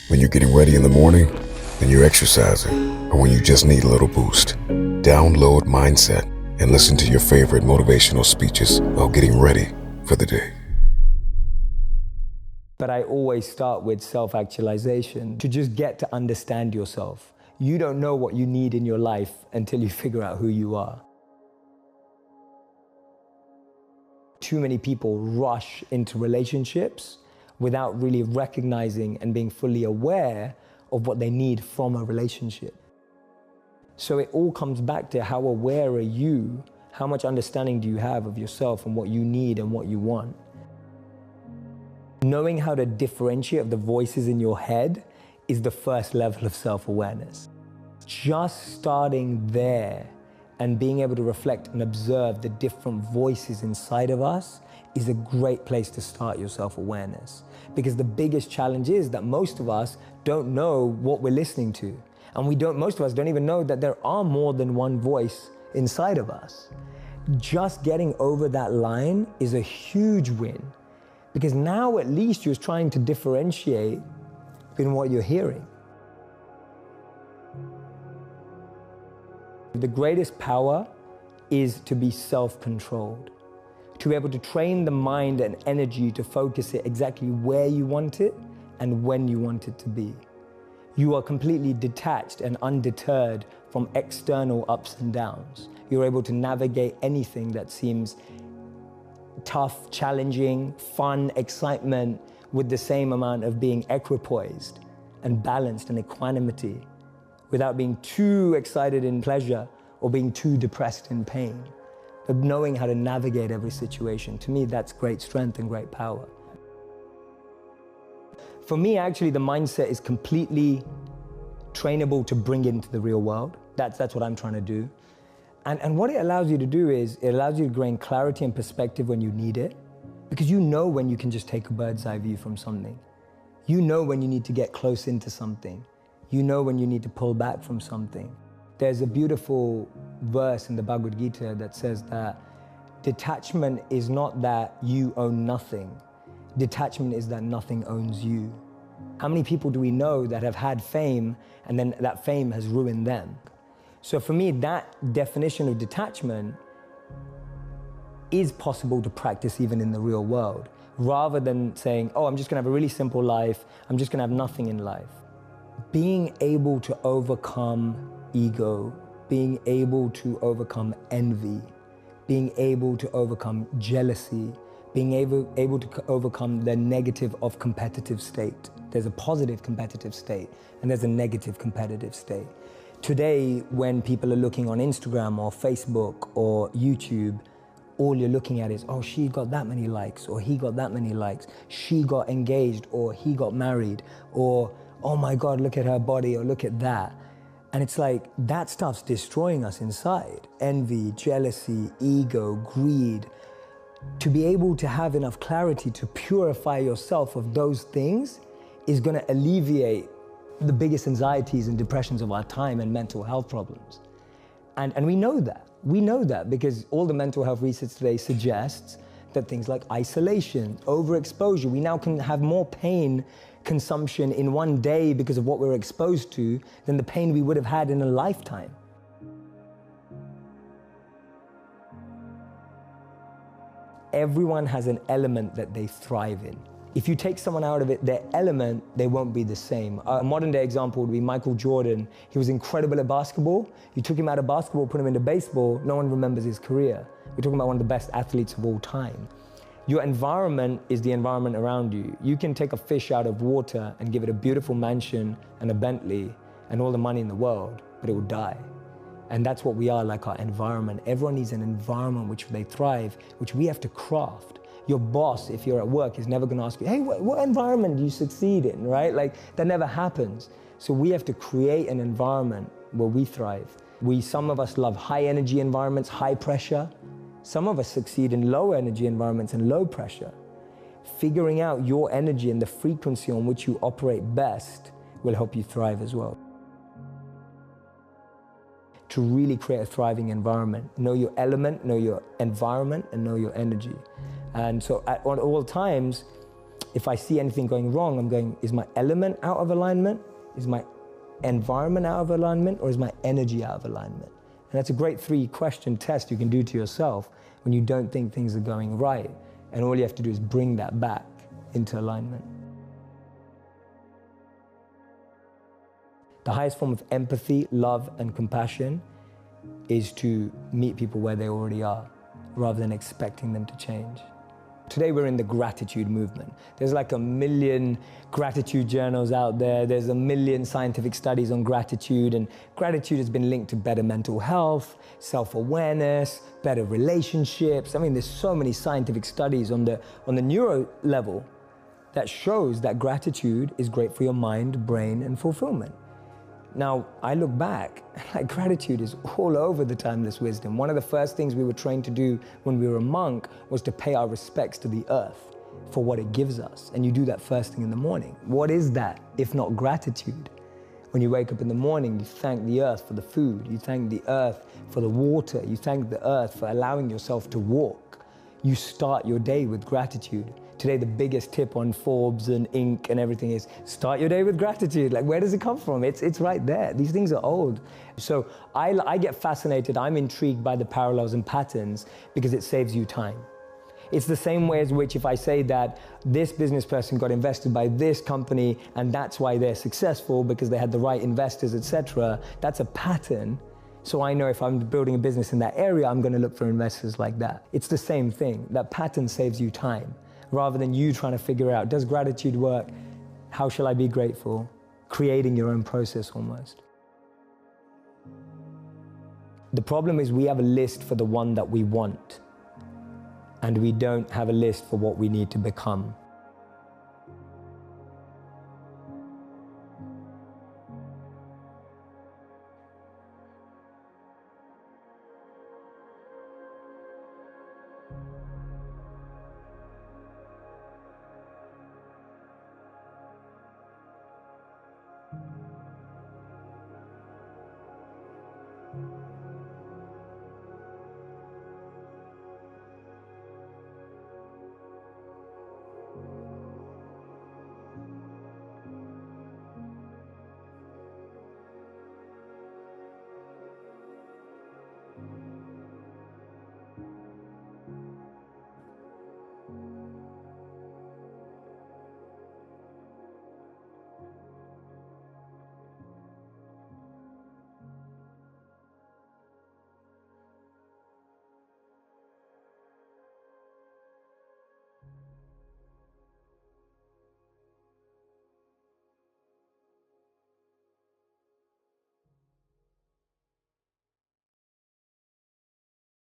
When you're getting ready in the morning, when you're exercising, or when you just need a little boost. Download Mindset and listen to your favorite motivational speeches while getting ready for the day. But I always start with self-actualization to just get to understand yourself. You don't know what you need in your life until you figure out who you are. Too many people rush into relationships without really recognizing and being fully aware of what they need from a relationship. So it all comes back to how aware are you, how much understanding do you have of yourself and what you need and what you want. Knowing how to differentiate the voices in your head is the first level of self-awareness. Just starting there and being able to reflect and observe the different voices inside of us is a great place to start your self-awareness. Because the biggest challenge is that most of us don't know what we're listening to. And most of us don't even know that there are more than one voice inside of us. Just getting over that line is a huge win. Because now at least you're trying to differentiate in what you're hearing. The greatest power is to be self-controlled, to be able to train the mind and energy to focus it exactly where you want it and when you want it to be. You are completely detached and undeterred from external ups and downs. You're able to navigate anything that seems tough, challenging, fun, excitement with the same amount of being equipoised and balanced and equanimity, without being too excited in pleasure or being too depressed in pain. But knowing how to navigate every situation, to me, that's great strength and great power. For me, actually, the mindset is completely trainable to bring into the real world. That's what I'm trying to do. And what it allows you to do is, it allows you to gain clarity and perspective when you need it, because you know when you can just take a bird's eye view from something. You know when you need to get close into something. You know when you need to pull back from something. There's a beautiful verse in the Bhagavad Gita that says that detachment is not that you own nothing. Detachment is that nothing owns you. How many people do we know that have had fame and then that fame has ruined them? So for me, that definition of detachment is possible to practice even in the real world, rather than saying, oh, I'm just gonna have a really simple life, I'm just gonna have nothing in life. Being able to overcome ego, being able to overcome envy, being able to overcome jealousy, being able to overcome the negative of competitive state. There's a positive competitive state and there's a negative competitive state. Today, when people are looking on Instagram or Facebook or YouTube, all you're looking at is, oh, she got that many likes, or he got that many likes, she got engaged, or he got married, or, oh my God, look at her body, or look at that. And it's like, that stuff's destroying us inside. Envy, jealousy, ego, greed. To be able to have enough clarity to purify yourself of those things is gonna alleviate the biggest anxieties and depressions of our time and mental health problems. And we know that. We know that because all the mental health research today suggests that things like isolation, overexposure, we now can have more pain consumption in one day because of what we're exposed to than the pain we would have had in a lifetime. Everyone has an element that they thrive in. If you take someone out of their element, they won't be the same. A modern day example would be Michael Jordan. He was incredible at basketball. You took him out of basketball, put him into baseball, no one remembers his career. We're talking about one of the best athletes of all time. Your environment is the environment around you. You can take a fish out of water and give it a beautiful mansion and a Bentley and all the money in the world, but it will die. And that's what we are, like our environment. Everyone needs an environment which they thrive, which we have to craft. Your boss, if you're at work, is never gonna ask you, hey, what environment do you succeed in, right? Like, that never happens. So we have to create an environment where we thrive. Some of us love high energy environments, high pressure. Some of us succeed in low energy environments and low pressure. Figuring out your energy and the frequency on which you operate best will help you thrive as well. To really create a thriving environment, know your element, know your environment, and know your energy. And so at all times, If I see anything going wrong, I'm going, is my element out of alignment? Is my environment out of alignment? Or is my energy out of alignment? And that's a great 3-question test you can do to yourself when you don't think things are going right. And all you have to do is bring that back into alignment. The highest form of empathy, love, and compassion is to meet people where they already are, rather than expecting them to change. Today we're in the gratitude movement. There's like 1 million gratitude journals out there. There's 1 million scientific studies on gratitude, and gratitude has been linked to better mental health, self-awareness, better relationships. I mean, there's so many scientific studies on the neuro level that shows that gratitude is great for your mind, brain, and fulfillment. Now, I look back, like gratitude is all over the timeless wisdom. One of the first things we were trained to do when we were a monk was to pay our respects to the earth for what it gives us. And you do that first thing in the morning. What is that, if not gratitude? When you wake up in the morning, you thank the earth for the food. You thank the earth for the water. You thank the earth for allowing yourself to walk. You start your day with gratitude. Today, the biggest tip on Forbes and Inc. and everything is start your day with gratitude. Like, where does it come from? It's right there. These things are old. So I get fascinated. I'm intrigued by the parallels and patterns because it saves you time. It's the same way as which if I say that this business person got invested by this company and that's why they're successful because they had the right investors, etc. That's a pattern. So I know if I'm building a business in that area, I'm going to look for investors like that. It's the same thing. That pattern saves you time. Rather than you trying to figure out, does gratitude work? How shall I be grateful? Creating your own process almost. The problem is we have a list for the one that we want, and we don't have a list for what we need to become.